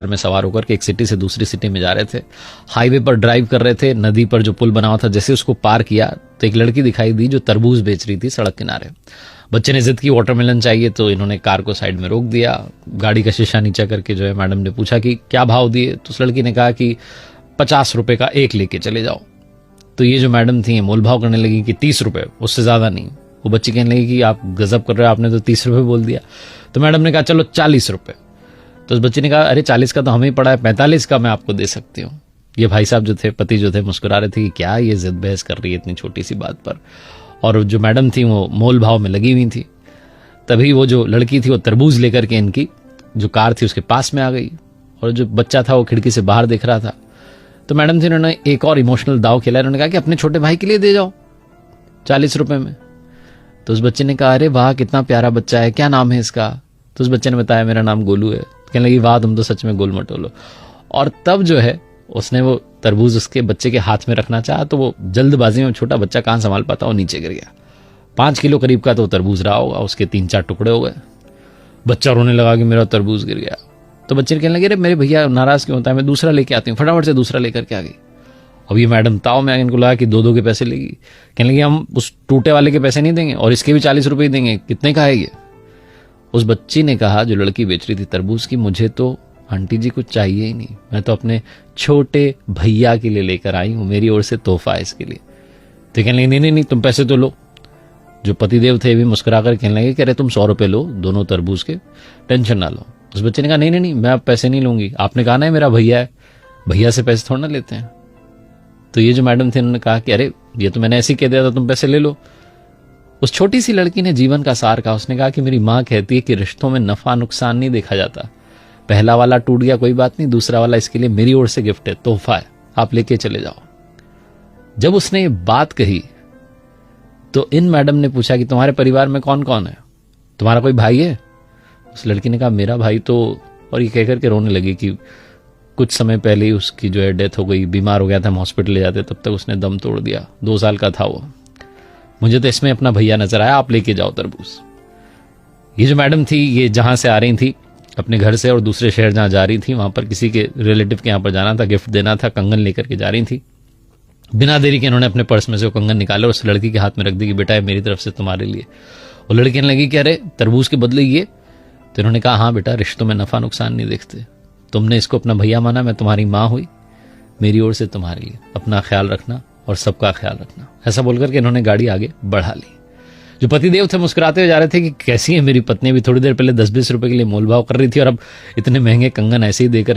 में सवार होकर के एक सिटी से दूसरी सिटी में जा रहे थे। हाईवे पर ड्राइव कर रहे थे। नदी पर जो पुल बना हुआ था, जैसे उसको पार किया तो एक लड़की दिखाई दी जो तरबूज बेच रही थी सड़क किनारे। बच्चे ने जिद की वाटरमेलन चाहिए, तो इन्होंने कार को साइड में रोक दिया। गाड़ी का शीशा नीचा करके जो है मैडम ने पूछा कि क्या भाव दिए, तो उस लड़की ने कहा कि 50 रुपए का एक लेके चले जाओ। तो ये जो मैडम थी मोल भाव करने लगी कि 30 रुपए, उससे ज्यादा नहीं। वो बच्ची कहने लगी कि आप गजब कर रहे हो, आपने तो 30 रुपए बोल दिया। तो मैडम ने कहा चलो 40 रुपए। तो उस बच्चे ने कहा अरे 40 का तो हमें ही पड़ा है, 45 का मैं आपको दे सकती हूँ। ये भाई साहब जो थे, पति जो थे, मुस्कुरा रहे थे कि क्या ये जिद बहस कर रही है इतनी छोटी सी बात पर। और जो मैडम थी वो मोल भाव में लगी हुई थी। तभी वो जो लड़की थी वो तरबूज लेकर के इनकी जो कार थी उसके पास में आ गई, और जो बच्चा था वो खिड़की से बाहर देख रहा था। तो मैडम थी, उन्होंने एक और इमोशनल दाव खेला। उन्होंने कहा कि अपने छोटे भाई के लिए दे जाओ 40 रुपए में। तो उस बच्चे ने कहा अरे वाह कितना प्यारा बच्चा है, क्या नाम है इसका। तो उस बच्चे ने बताया मेरा नाम गोलू है। कहने लगी वाह तुम तो सच में गोल मटोलो। और तब जो है उसने वो तरबूज उसके बच्चे के हाथ में रखना चाहा, तो वो जल्दबाजी में छोटा बच्चा कहां संभाल पाता, वो नीचे गिर गया। 5 किलो करीब का तो तरबूज रहा होगा, उसके 3-4 टुकड़े हो गए। बच्चा रोने लगा कि मेरा तरबूज गिर गया। तो बच्चे ने कहने लगे अरे मेरे भैया नाराज क्यों होता है, मैं दूसरा लेके आती हूँ। फटाफट से दूसरा लेकर के आ गई। अब ये मैडम ताव में इनको लगा कि 2-2 के पैसे लेगी। कहने लगी हम उस टूटे वाले के पैसे नहीं देंगे और इसके भी 40 रुपए देंगे, कितने का है ये। उस बच्ची ने कहा, जो लड़की बेच रही थी तरबूज की, मुझे तो आंटी जी कुछ चाहिए ही नहीं, मैं तो अपने छोटे भैया के लिए लेकर आई हूं, मेरी ओर से तोहफा है इसके लिए। तो कहने लगी नहीं तुम पैसे तो लो। जो पतिदेव थे भी मुस्कुरा कर कहने लगे कि अरे तुम 100 रुपए लो दोनों तरबूज के, टेंशन ना लो। उस बच्चे ने कहा नहीं मैं अब पैसे नहीं लूंगी, आपने कहा ना मेरा भैया है, भैया से पैसे थोड़ा ना लेते हैं। तो ये जो मैडम थे उन्होंने कहा कि अरे ये तो मैंने ऐसे ही कह दिया था, तुम पैसे ले लो। उस छोटी सी लड़की ने जीवन का सार कहा। उसने कहा कि मेरी माँ कहती है कि रिश्तों में नफा नुकसान नहीं देखा जाता, पहला वाला टूट गया कोई बात नहीं, दूसरा वाला इसके लिए मेरी ओर से गिफ्ट है, तोहफा है, आप लेके चले जाओ। जब उसने ये बात कही तो इन मैडम ने पूछा कि तुम्हारे परिवार में कौन कौन है, तुम्हारा कोई भाई है। उस लड़की ने कहा मेरा भाई तो, और ये कहकर के रोने लगी कि कुछ समय पहले ही उसकी जो है डेथ हो गई, बीमार हो गया था, हम हॉस्पिटल ले जाते तब तक उसने दम तोड़ दिया, 2 साल का था वो। मुझे तो इसमें अपना भैया नजर आया, आप लेके जाओ तरबूज। ये जो मैडम थी ये जहां से आ रही थी अपने घर से और दूसरे शहर जहां जा रही थी, वहां पर किसी के रिलेटिव के यहां पर जाना था, गिफ्ट देना था, कंगन लेकर के जा रही थी। बिना देरी के इन्होंने अपने पर्स में से वो कंगन निकाले और उस लड़की के हाथ में रख दी कि बेटा ये मेरी तरफ से तुम्हारे लिए। वो लड़की कहने लगी कि अरे तरबूज के बदले ये। तो इन्होंने कहा हाँ बेटा, रिश्तों में नफा नुकसान नहीं देखते, तुमने इसको अपना भैया माना, मैं तुम्हारी माँ हुई, मेरी ओर से तुम्हारे लिए, अपना ख्याल रखना और सबका ख्याल रखना। ऐसा बोलकर के इन्होंने गाड़ी आगे बढ़ा ली। जो पतिदेव थे मुस्कुराते हुए जा रहे थे कि कैसी है मेरी पत्नी, भी थोड़ी देर पहले 10-20 रुपए के लिए मोलभाव कर रही थी और अब इतने महंगे कंगन ऐसे ही देकर